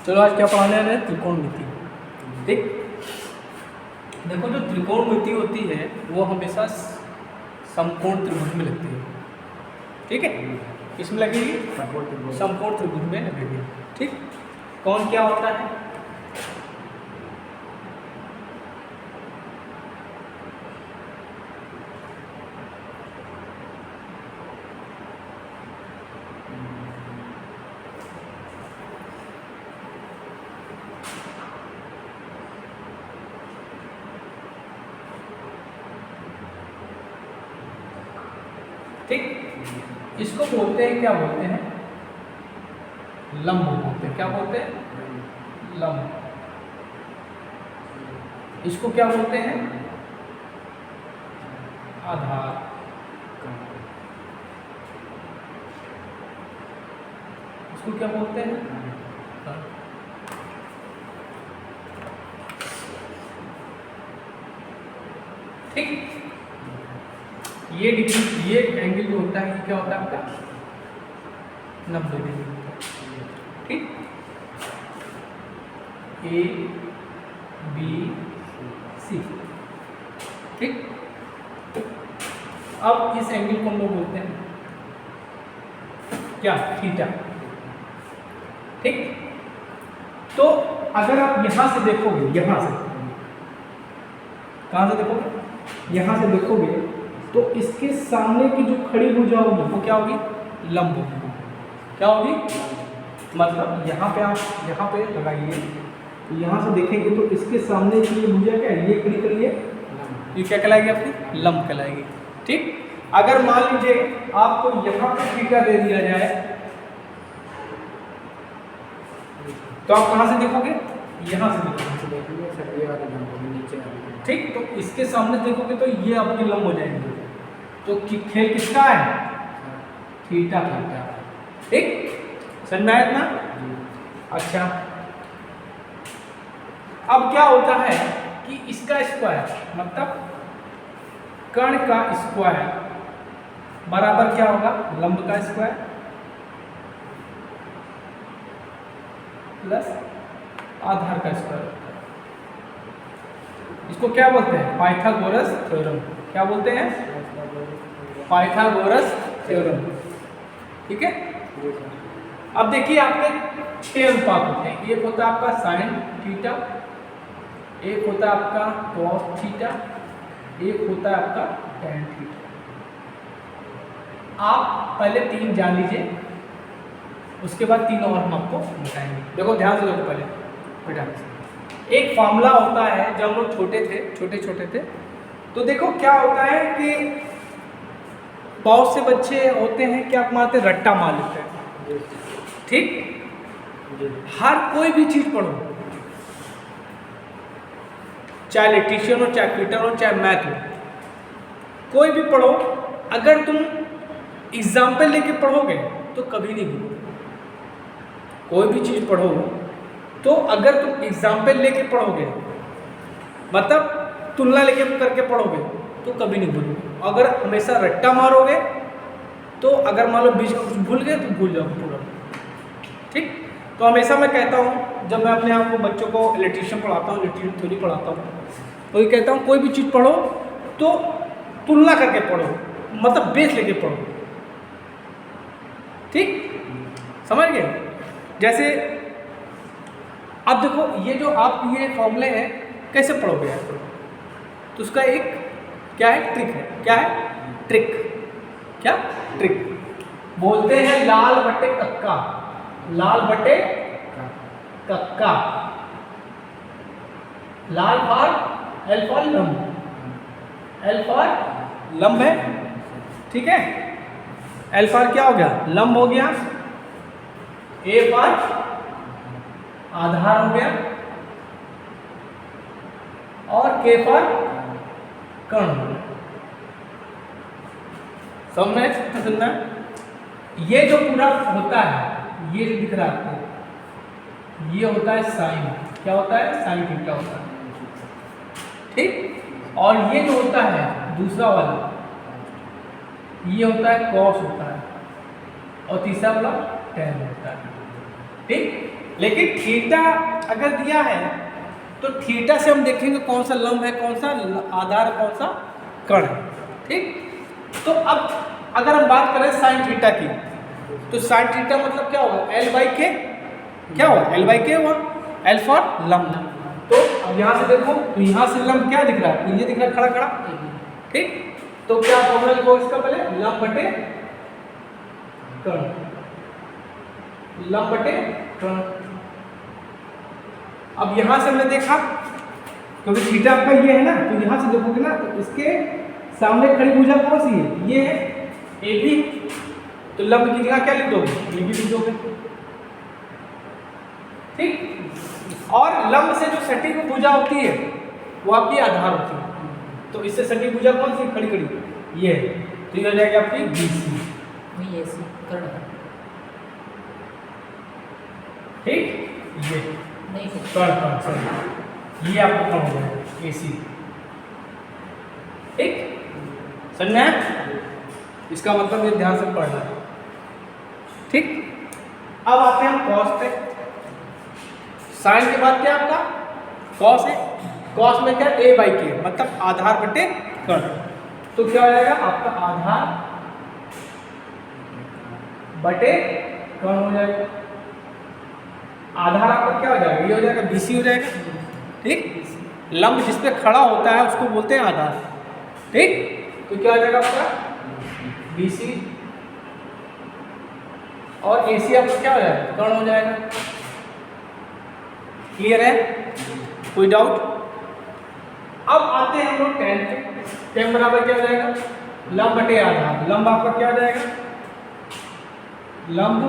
चलो आज क्या पढ़ाने वाले हैं, त्रिकोणमिति। ठीक, देखो जो त्रिकोणमिति होती है वो हमेशा समकोण त्रिभुज में लगती है। ठीक है, किसमें लगेगी? समकोण त्रिभुज में लगेगी। ठीक, कौन क्या होता है? ठीक, इसको बोलते हैं, क्या बोलते हैं? लंब बोलते हैं। क्या बोलते हैं? लंब। इसको क्या बोलते हैं? आधार। इसको क्या बोलते हैं? ठीक, ये डिग्री, ये एंगल जो होता है क्या होता है आपका? 90 डिग्री होता है। ठीक, ए बी सी। ठीक, अब इस एंगल को हम लोग बोलते हैं क्या? थीटा। ठीक, तो अगर आप यहां से देखोगे, यहां से, कहां से देखोगे? यहां से देखोगे तो इसके सामने की जो खड़ी भुजा होगी वो क्या होगी? लंब होगी। क्या होगी? मतलब यहाँ पे आप यहाँ पे लगाइए तो यहाँ से देखेंगे तो इसके सामने की ये भुजा क्या है? ये खड़ी करिए, ये क्या कहलाएगी आपकी? लंब कहलाएगी। ठीक, अगर मान लीजिए आपको यहाँ पे थीटा दे दिया जाए तो आप कहाँ से देखोगे? यहाँ से देखोगे। ठीक, तो इसके सामने देखोगे तो ये आपकी लंब हो जाएंगे। तो खेल किसका है? Theta theta. ठीक, समझ में आया इतना? अच्छा, अब क्या होता है कि इसका स्क्वायर मतलब कर्ण का स्क्वायर बराबर क्या होगा? लंब का स्क्वायर प्लस आधार का स्क्वायर। इसको क्या बोलते हैं? Pythagoras theorem. क्या बोलते हैं? Pythagoras theorem. ठीक है, अब देखिए आपके 6 अनुपात होते हैं। एक होता है आपका साइन थीटा, एक होता है आपका कॉस थीटा, एक होता है आपका टैन थीटा। आप पहले 3 जान लीजिए, उसके बाद 3 और हम आपको बताएंगे। देखो ध्यान से देखो, पहले बेटा एक फॉर्मूला होता है जब हम लोग छोटे थे तो देखो क्या होता है कि बहुत से बच्चे होते हैं क्या मारते? रट्टा मार लेते हैं। ठीक, हर कोई भी चीज पढ़ो, चाहे इलेक्ट्रीशियन हो, चाहे फिटर हो, चाहे मैथ हो, कोई भी पढ़ो, अगर तुम एग्जाम्पल लेके पढ़ोगे तो कभी नहीं भूलोगे। कोई भी चीज पढ़ो तो अगर तुम एग्जाम्पल लेके पढ़ोगे, मतलब तुलना लेके करके पढ़ोगे तो कभी नहीं भूलोगे। अगर हमेशा रट्टा मारोगे तो अगर मान लो बीच में कुछ भूल गए तो भूल जाओगे पूरा। ठीक, तो हमेशा मैं कहता हूँ जब मैं अपने आप को बच्चों को इलेक्ट्रीशियन पढ़ाता हूँ, इलेक्ट्रीशियन थ्योरी पढ़ाता हूँ, तो ये कहता हूँ कोई भी चीज़ पढ़ो तो तुलना करके पढ़ो, मतलब बेस लेके पढ़ो। ठीक, समझ गए? जैसे अब देखो ये जो आप ये फॉर्मूले हैं कैसे पढ़ोगे आप? तो उसका एक क्या है? ट्रिक है। क्या है? ट्रिक। क्या ट्रिक? बोलते हैं लाल बटे कक्का। लाल बटे कक्का। लाल फॉर एल फॉर लंब, एल फॉर लंब है। ठीक है, एल फॉर क्या हो गया? लंब हो गया। ए फॉर आधार हो गया और के फॉर कर्ण हो गया। समझना? ये जो पूरा होता है, ये जो दिख रहा है आपको, ये होता है साइन। क्या होता है? साइन थीटा होता है। ठीक, और ये जो होता है दूसरा वाला, ये होता है कॉस होता है, और तीसरा वाला टैन होता है। ठीक, लेकिन थीटा अगर दिया है तो थीटा से हम देखेंगे कौन सा लंब है, कौन सा आधार है, कौन सा कर्ण है। ठीक, तो अब अगर हम बात करें साइन थीटा की, तो साइन थीटा मतलब क्या होगा, L/K, क्या हुआ, L/K हुआ, L फॉर लंब। तो अब यहाँ से देखो, तो यहाँ से लंब क्या दिख रहा है, ये दिख रहा है खड़ा खड़ा। ठीक, तो क्या फॉर्मूला लिखो इसका, पहले लंब बटे कर्ण, लंब बटे कर्ण। अब यहां से हमने देखा, क्योंकि थीटा आपका ये है ना, तो यहां से देखोगे ना, तो इसके सामने खड़ी भुजा कौन सी है, ये है AB, तो लंब की जगह क्या लिख दोगे, AB लिख दोगे। ठीक, और लंब से जो सटीक भुजा होती है वो आपकी आधार होती है, तो इससे सटीक भुजा कौन सी खड़ी खड़ी, ये है, तो ये हो जाएगी आपकी BC। ठीक, ये ये आपको कौन हो जाएगा, AC। ठीक, समझ में, इसका मतलब ये ध्यान से पढ़ना है। ठीक, अब आते हैं हम कॉस पे। साइन के बाद क्या आपका कॉस है, कॉस में क्या A/K मतलब आधार बटे कर्ण, तो क्या हो जाएगा आपका आधार बटे कर्ण हो जाएगा। आधार आपका क्या हो जाएगा, ये हो जाएगा BC हो जाएगा। ठीक, लंब जिस पे खड़ा होता है उसको बोलते हैं आधार। ठीक, तो क्या हो जाएगा आपका BC, और AC आपका क्या हो जाएगा, कर्ण हो जाएगा। क्लियर है, कोई डाउट। अब आते हैं हम लोग tan पे। tan बराबर क्या हो जाएगा, लंब बटे आधार, लंब आपका क्या हो जाएगा, लंब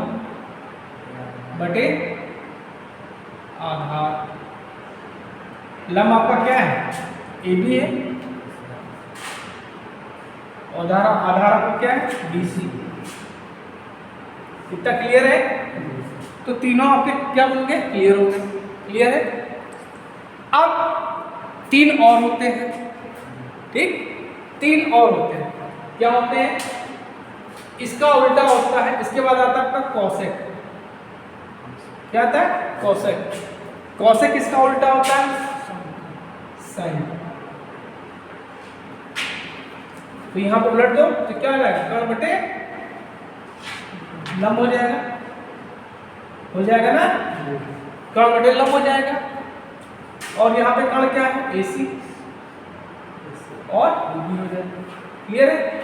बटे आधार। लंब आपका क्या है, AB है, और आधार आपका क्या है, BC। इतना क्लियर है, तो तीनों आपके क्या होंगे, क्लियर होंगे। क्लियर है। अब तीन और होते हैं। ठीक, तीन और होते हैं, क्या होते हैं, इसका उल्टा होता है, इसके बाद आता है आपका कॉसेक। क्या आता है, कॉसेक। कॉसेक किसका उल्टा होता है, साइन। तो यहां पर उलट दो तो क्या हो जाएगा, कर्ण बटे लंब हो जाएगा, हो जाएगा ना, कर्ण बटे लंब हो जाएगा। और यहाँ पे कर्ण क्या है, AC, और AB हो जाएगा। क्लियर है।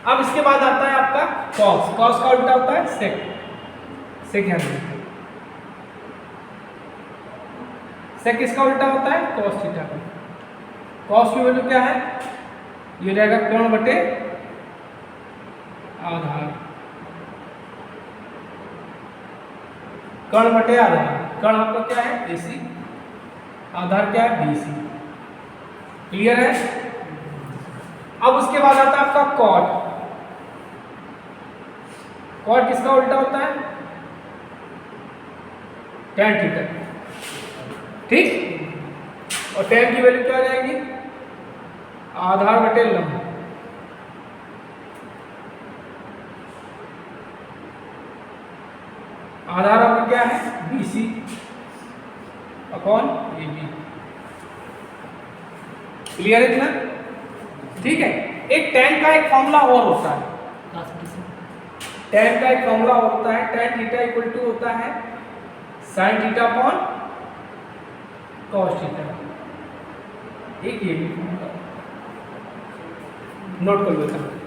अब इसके बाद आता है आपका कॉस। कॉस का उल्टा होता है सेक। सेक है, सेक किसका उल्टा होता है, कॉस थीटा का। कॉस की वैल्यू क्या है, ये रहेगा कर्ण बटे आधार, कर्ण बटे आधार। कर्ण आपका क्या है, AC, आधार क्या है, BC। क्लियर है। अब उसके बाद आता है आपका कॉट। कॉट किसका उल्टा होता है, tan थीटा। ठीक, और tan की वैल्यू क्या आ जाएगी, आधार बटे लंब। आधार आपका क्या है, BC अपॉन AB। क्लियर है इतना। ठीक है। एक tan का एक फॉर्मूला और होता है, tan का एक फॉर्मूला होता है, tan थीटा इक्वल टू होता है sin theta upon cos theta. एक ये भी फॉर्मूला नोट कर लेता हूं।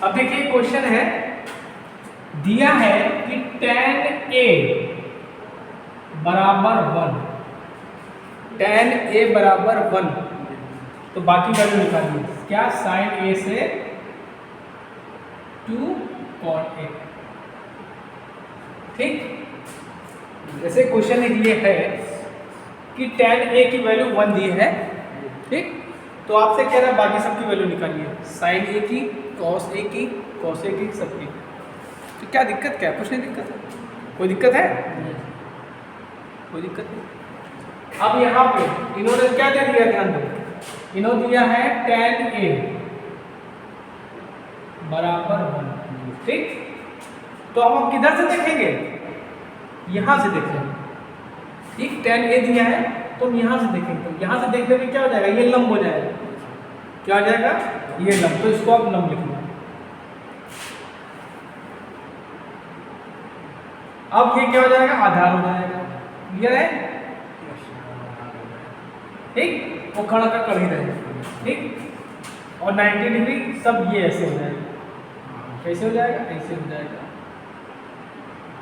अब देखिए क्वेश्चन है, दिया है कि tan A बराबर 1, tan A बराबर 1, तो बाकी वैल्यू निकालिए। क्या, sin A से 2 cot A। ठीक, जैसे क्वेश्चन ये है कि tan A की वैल्यू 1 दी है। ठीक, तो आपसे कह रहा है बाकी सबकी वैल्यू निकालिए, sin A की, cos A की, cos A की, सबकी। तो क्या दिक्कत, क्या कुछ नहीं दिक्कत है, कोई दिक्कत है, कोई दिक्कत नहीं। अब यहाँ पे इन्होंने क्या दे दिया, ध्यान दो, इन्होंने दिया है tan A बराबर 1, ठीक। तो अब हम किधर से देखेंगे, यहाँ से देखेंगे, ठीक। tan A दिया है तो हम यहाँ से देखेंगे, तो यहाँ से देखने में क्या हो जाएगा, ये लंब हो जाएगा, क्या हो जाएगा, ये लंब। तो इसको आप लंब लिखना। अब ये क्या हो जाएगा, आधार हो जाएगा, क्लियर है, ठीक। वो खड़ा का कर ही रहेगा, ठीक। और 90 डिग्री सब ये ऐसे हो जाएगा, कैसे हो जाएगा, ऐसे हो जाएगा,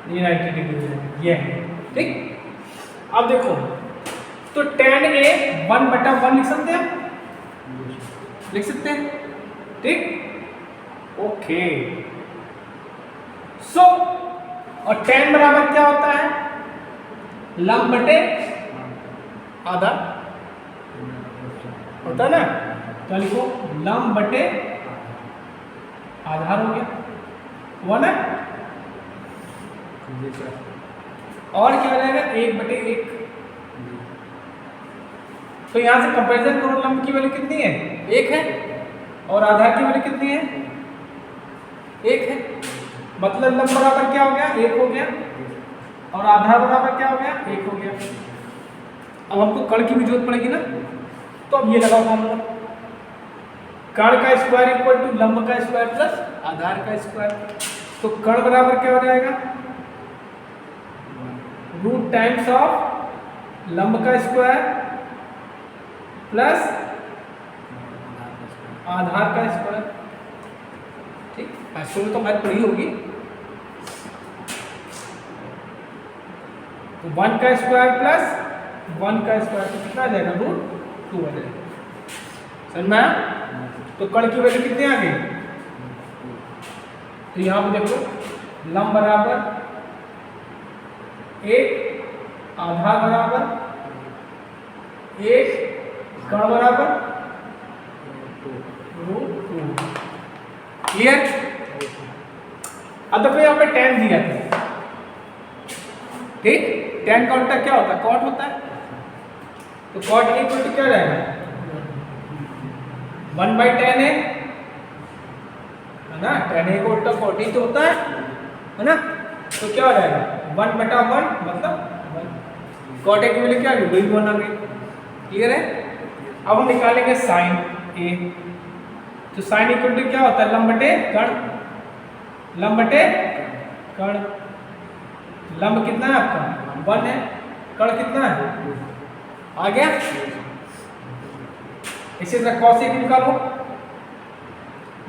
ये 90 डिग्री हो जाएगा, ये है, ठीक। अब देखो, तो tan A 1/1 लिख सकते हैं, लिख सकते हैं, ठीक, ओके। सो और tan बराबर क्या होता है, लंब बटे आधा होता है ना, तो लिखो लंब बटे आधार हो गया, हुआ ना। और क्या हो जाएगा, 1/1। तो यहां से कंपैरिजन करो, लंब की वैल्यू कितनी है, 1 है, और आधार की वैल्यू कितनी है, 1 है। मतलब लंब बराबर क्या हो गया, 1 हो गया, और आधार बराबर क्या हो गया, 1 हो गया। अब हमको कण की भी जरूरत पड़ेगी ना, तो अब ये लगाओ फॉर्मूला, कण का स्क्वायर इक्वल टू लंब का स्क्वायर प्लस आधार का स्क्वायर। तो कण बराबर क्या हो जाएगा, रूट टाइम्स ऑफ लंब का स्क्वायर प्लस आधार का स्क्वायर, ठीक। ऐसे में तो मैथ पढ़ी होगी। तो 1 का स्क्वायर प्लस 1 का स्क्वायर, तो कितना आ जाएगा, √2 आ जाएगा, समझ में आया। तो कण की वैल्यू कितनी आ गई, तो यहां पे देखो लंब बराबर 1, आधार बराबर 1, कण बराबर √2, क्लियर। अब देखो यहाँ पे tan दिया था, ठीक। tan का उल्टा क्या होता है, cot होता है, तो cot इक्वल टू क्या हो जाएगा, 1/tan है ना, tan A का उल्टा cot ही तो होता है ना। तो क्या हो जाएगा, 1/1 मतलब 1, cot A की वैल्यू क्या आ गई, 1 आ गई, क्लियर है। अब हम निकालेंगे sin A, तो sin इक्वल टू क्या होता है, लंब बटे कण, लंब बटे कण। लंब कितना है आपका, 1 है, कण कितना है, आ गया। इसी तरह cos A की निकालो,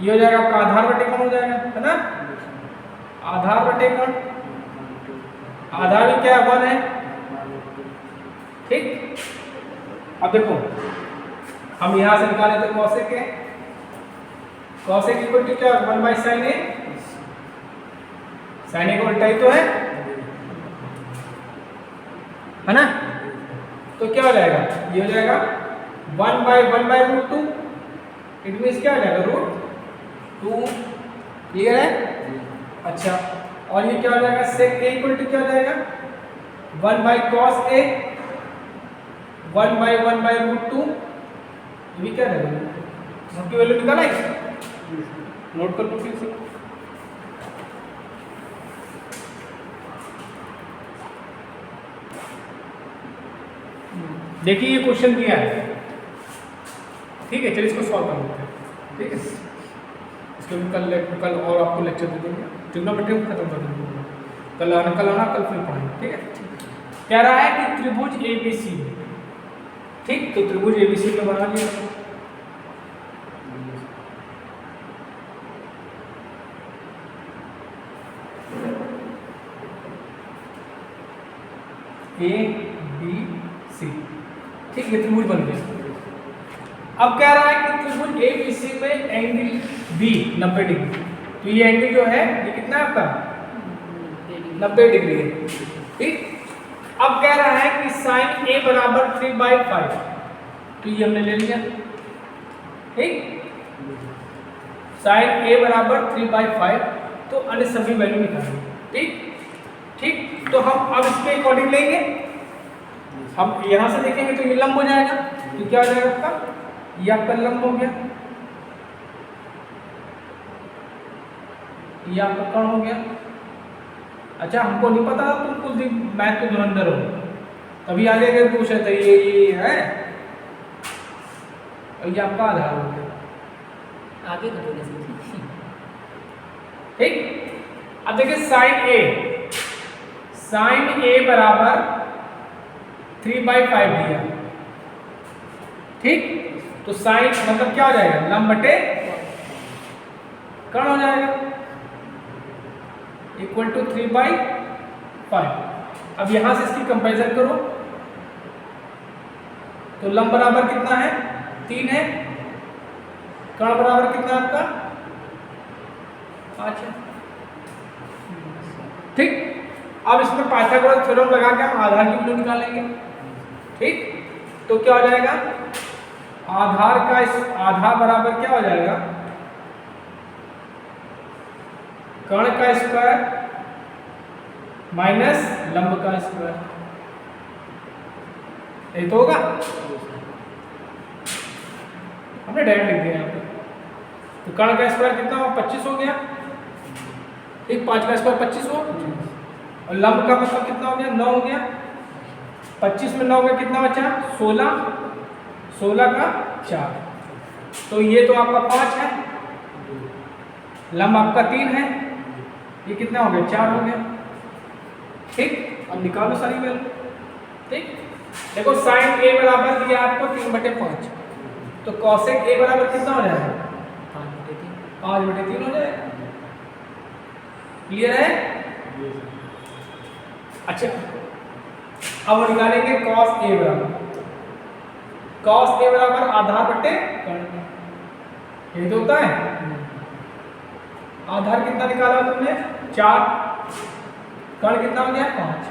ये हो जाएगा आपका आधार बटे कण हो जाएगा, है ना, आधार बटे कण, आधार भी क्या है, 1 है, ठीक। अब देखो हम यहां से निकाले तो cos A के, cos A इक्वल टू क्या, 1/sin A, sin A का उल्टा ही तो है ना। तो क्या हो जाएगा, ये हो जाएगा 1/1/√2, इट मींस क्या हो जाएगा, √2, क्लियर है। अच्छा, और ये क्या हो जाएगा, sec A इक्वल टू क्या हो जाएगा, 1/cos A, 1/1/√2, ये भी क्या रहेगा, नोट की वैल्यू निकाला है, नोट कर लो फिर से। देखिए ये क्वेश्चन दिया है, ठीक है। चलिए इसको सॉल्व कर लेते हैं, ठीक है। इसको कल और आपको लेक्चर दे देंगे, ट्रिग्नोमेट्री खत्म कर देंगे, कल आना कल फिर पढ़ेंगे, ठीक है। कह रहा है कि त्रिभुज ABC, ठीक। तो त्रिभुज ABC में बना लिया, ABC, ठीक है, त्रिभुज बन गया। अब कह रहा है कि त्रिभुज ABC में एंगल B 90 डिग्री, तो ये एंगल जो है ये कितना है आपका, 90 डिग्री है, ठीक। अब कह रहा है कि sin A बराबर 3/5, तो ये हमने ले लिया, ठीक। sin A बराबर 3/5, तो अन्य सभी वैल्यू निकालेंगे, ठीक। तो हम अब इसके अकॉर्डिंग लेंगे, हम यहाँ से देखेंगे तो ये लंब हो जाएगा, तो क्या हो जाएगा आपका, ये आपका लंब हो गया, ये आपका कर्ण हो गया। अच्छा हमको नहीं पता था तुम कुछ दिन मैथ के धुरंधर हो, कभी आगे अगर पूछे तो ये है, और ये आपका आधार हो गया। आगे का बोले समझिए। ठीक, अब देखिए साइन ए बराबर 3/5 दिया। ठीक, तो साइन मतलब क्या हो जाएगा, लंब बटे कर्ण हो जाएगा, इक्वल टू 3/5। अब यहां से इसकी कंपैरिजन करो, तो लंब बराबर कितना है, 3 है, कर्ण बराबर कितना है आपका, 5 है। ठीक, अब इसमें पाइथागोरस थ्योरम लगा के हम आधार की वैल्यू निकालेंगे। ठीक, तो क्या हो जाएगा, आधार बराबर क्या हो जाएगा, कर्ण का स्क्वायर माइनस लंब का स्क्वायर, ये तो होगा, हमने डायरेक्ट लिख दिया यहाँ पे। तो कर्ण का स्क्वायर कितना हुआ, 25 हो गया। ठीक, 5 का स्क्वायर 25 हुआ, और लंब का मतलब कितना हो गया, 9 हो गया। 25 में 9 का कितना बचा, 16, 16 का 4, तो ये तो आपका 5 है, लंब आपका 3 है, ये कितना हो गया, 4 हो गया। ठीक, अब निकालो सारी वैल्यू। ठीक, देखो साइन ए बराबर दिया आपको 3/5, तो कॉसेक ए बराबर कितना हो जाएगा, 5/3 हो जाएगा। क्लियर है। अच्छा अब निकालेंगे कॉस ए बराबर, कॉस ए बराबर आधार बटे कर्ण, ये तो होता है। आधार कितना निकाला तुमने, 4, कर्ण कितना हो गया, 5।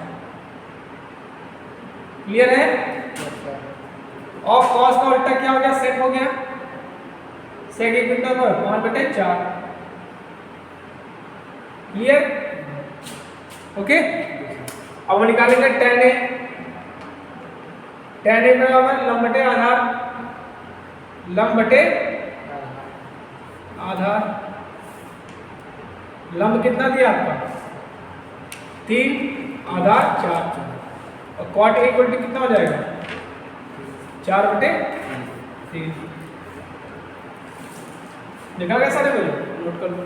क्लियर है। और कॉस का उल्टा क्या हो गया, सेक हो गया, सेक एक कितना हो, 5/4। Clear, okay. अब निकालेंगे tan a, tan a बराबर लंब बटे आधार, लंब बटे आधार, लंब कितना दिया आपका, 3, आधार 4, और cot a इक्वल टू कितना हो जाएगा, 4/3। देखा कैसा है, नोट कर लो।